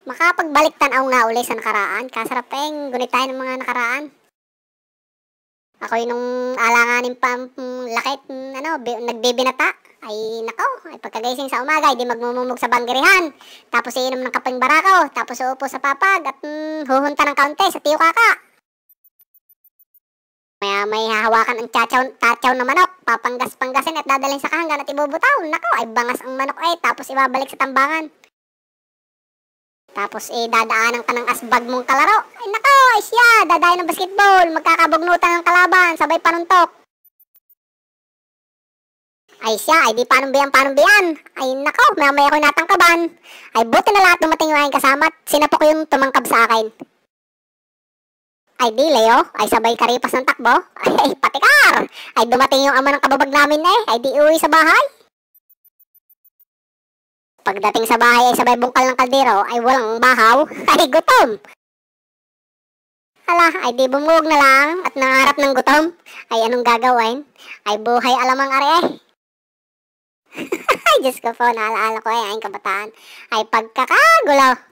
Makapagbalik tanaw nga uli sa nakaraan. Kasarap gunit tayo ng mga nakaraan. Ako'y nung alanganin pa lakit, nagbibinata. Ay nako, ay pagkagising sa umaga, di magmumumog sa banggerihan. Tapos iinom ng kapeng barako. Tapos uupo sa papag at huhunta ng kaunti sa tiyo kaka. May hahawakan ang tatsaw na manok. Papanggas-panggasin at dadalhin sa kahanggan at ibubutaw. Nako, ay bangas ang manok tapos ibabalik sa tambangan. Tapos dadaanan ka ng asbag mong kalaro. Ay nako, ay siya, dadayan ng basketball. Magkakabugnutan ng kalaban, sabay panuntok. Ay siya, ay di panumbiyan. Ay nako, mamaya ako'y natangkaban. Ay buti na lahat dumating yung aking kasama at sinapok yung tumangkab sa akin. Ay di, Leo, ay sabay karipas ng takbo. Ay patikar, ay dumating yung ama ng kababag namin ay di uwi sa bahay. Pagdating sa bahay ay sabay bungkal ng kaldero, ay walang bahaw, ay gutom. Hala, ay di bumuog na lang at nangarap ng gutom. Ay anong gagawin? Ay buhay alamang ari Ay Diyos ko po, naalaala ko aking kabataan. Ay pagkakagulo.